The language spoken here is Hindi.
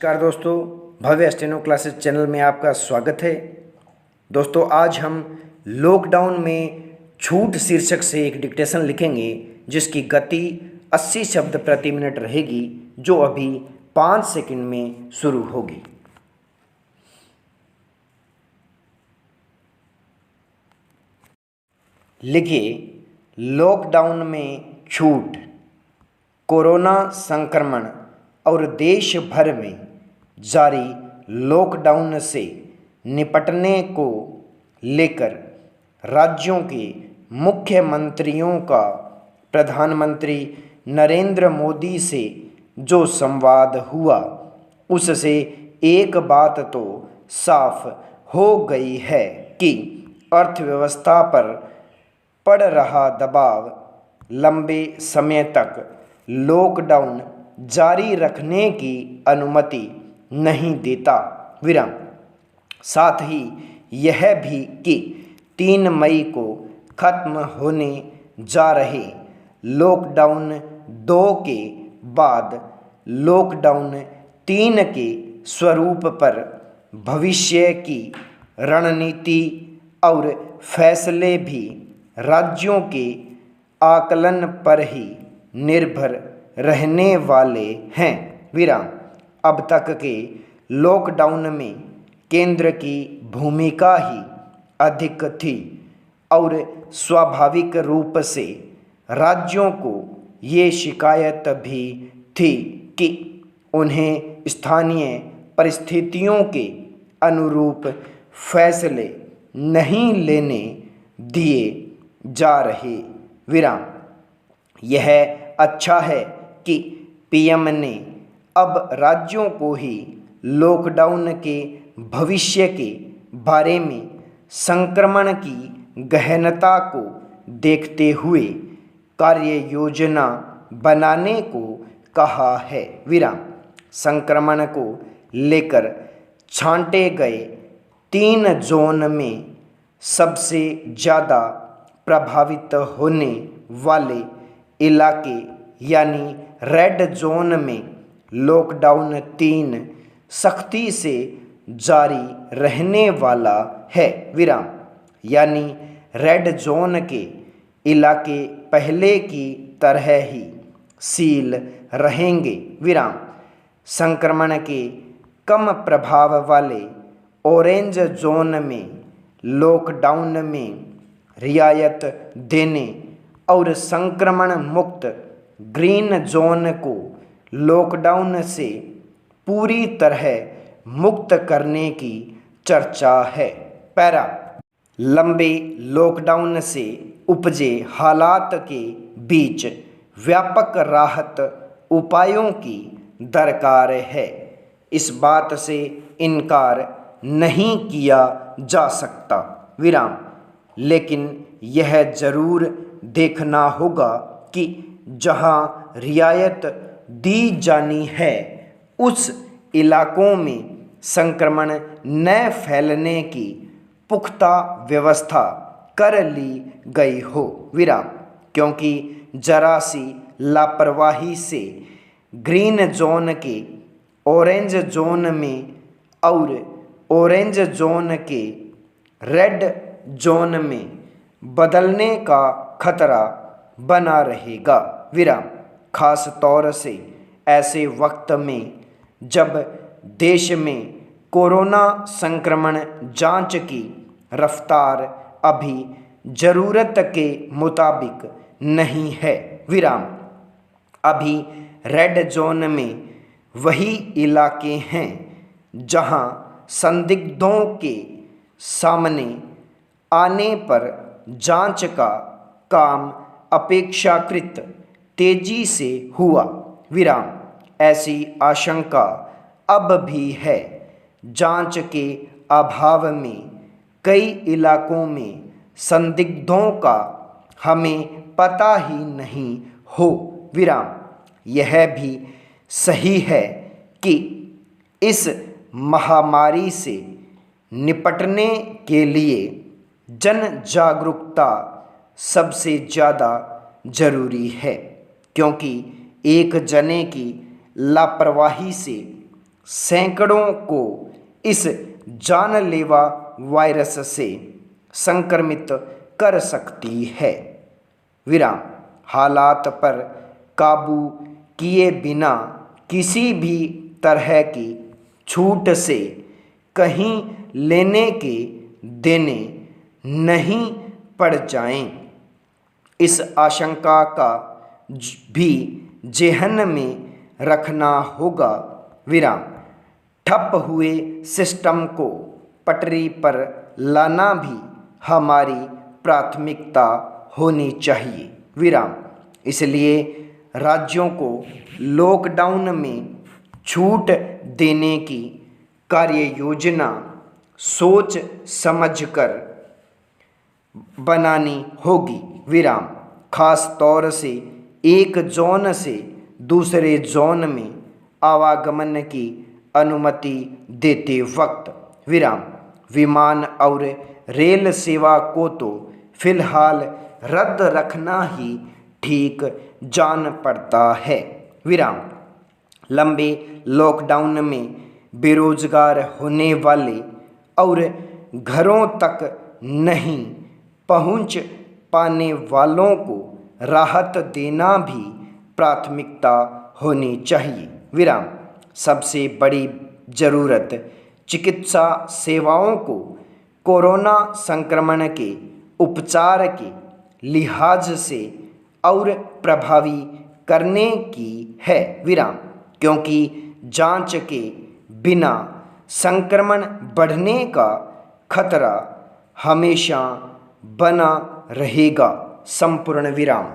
नमस्कार दोस्तों, भव्य स्टेनो क्लासेस चैनल में आपका स्वागत है। दोस्तों, आज हम लॉकडाउन में छूट शीर्षक से एक डिक्टेशन लिखेंगे जिसकी गति 80 शब्द प्रति मिनट रहेगी, जो अभी 5 सेकंड में शुरू होगी। लिखिए, लॉकडाउन में छूट। कोरोना संक्रमण और देश भर में जारी लॉकडाउन से निपटने को लेकर राज्यों के मुख्यमंत्रियों का प्रधानमंत्री नरेंद्र मोदी से जो संवाद हुआ, उससे एक बात तो साफ हो गई है कि अर्थव्यवस्था पर पड़ रहा दबाव लंबे समय तक लॉकडाउन जारी रखने की अनुमति नहीं देता। साथ ही यह भी कि 3 मई को खत्म होने जा रहे लॉकडाउन 2 के बाद लॉकडाउन 3 के स्वरूप पर भविष्य की रणनीति और फैसले भी राज्यों के आकलन पर ही निर्भर रहने वाले हैं। अब तक के लॉकडाउन में केंद्र की भूमिका ही अधिक थी और स्वाभाविक रूप से राज्यों को ये शिकायत भी थी कि उन्हें स्थानीय परिस्थितियों के अनुरूप फैसले नहीं लेने दिए जा रहे। यह अच्छा है कि पीएम ने अब राज्यों को ही लॉकडाउन के भविष्य के बारे में संक्रमण की गहनता को देखते हुए कार्य योजना बनाने को कहा है। संक्रमण को लेकर छांटे गए 3 जोन में सबसे ज़्यादा प्रभावित होने वाले इलाके यानी रेड जोन में लॉकडाउन 3 सख्ती से जारी रहने वाला है। यानी रेड जोन के इलाके पहले की तरह ही सील रहेंगे। संक्रमण के कम प्रभाव वाले ऑरेंज जोन में लॉकडाउन में रियायत देने और संक्रमण मुक्त ग्रीन जोन को लॉकडाउन से पूरी तरह मुक्त करने की चर्चा है। लंबे लॉकडाउन से उपजे हालात के बीच व्यापक राहत उपायों की दरकार है। इस बात से इनकार नहीं किया जा सकता। लेकिन यह जरूर देखना होगा कि जहां रियायत दी जानी है उस इलाकों में संक्रमण न फैलने की पुख्ता व्यवस्था कर ली गई हो। क्योंकि जरा सी लापरवाही से ग्रीन जोन के ऑरेंज जोन में और ऑरेंज जोन के रेड जोन में बदलने का खतरा बना रहेगा। खास तौर से ऐसे वक्त में जब देश में कोरोना संक्रमण जांच की रफ्तार अभी ज़रूरत के मुताबिक नहीं है। अभी रेड जोन में वही इलाके हैं जहां संदिग्धों के सामने आने पर जांच का काम अपेक्षाकृत तेजी से हुआ। ऐसी आशंका अब भी है। जांच के अभाव में कई इलाकों में संदिग्धों का हमें पता ही नहीं हो। यह भी सही है कि इस महामारी से निपटने के लिए जन जागरूकता सबसे ज़्यादा ज़रूरी है, क्योंकि एक जने की लापरवाही से सैकड़ों को इस जानलेवा वायरस से संक्रमित कर सकती है। विराम। हालात पर काबू किए बिना किसी भी तरह की छूट से कहीं लेने के देने नहीं पड़ जाएं, इस आशंका का भी जेहन में रखना होगा। विराम। ठप हुए सिस्टम को पटरी पर लाना भी हमारी प्राथमिकता होनी चाहिए। विराम। इसलिए राज्यों को लॉकडाउन में छूट देने की कार्य योजना सोच समझकर बनानी होगी। विराम। खास तौर से एक जोन से दूसरे जोन में आवागमन की अनुमति देते वक्त। विराम। विमान और रेल सेवा को तो फिलहाल रद्द रखना ही ठीक जान पड़ता है। विराम। लंबे लॉकडाउन में बेरोजगार होने वाले और घरों तक नहीं पहुंच पाने वालों को राहत देना भी प्राथमिकता होनी चाहिए। विराम। सबसे बड़ी ज़रूरत चिकित्सा सेवाओं को कोरोना संक्रमण के उपचार के लिहाज से और प्रभावी करने की है। विराम। क्योंकि जांच के बिना संक्रमण बढ़ने का खतरा हमेशा बना रहेगा। संपूर्ण विराम।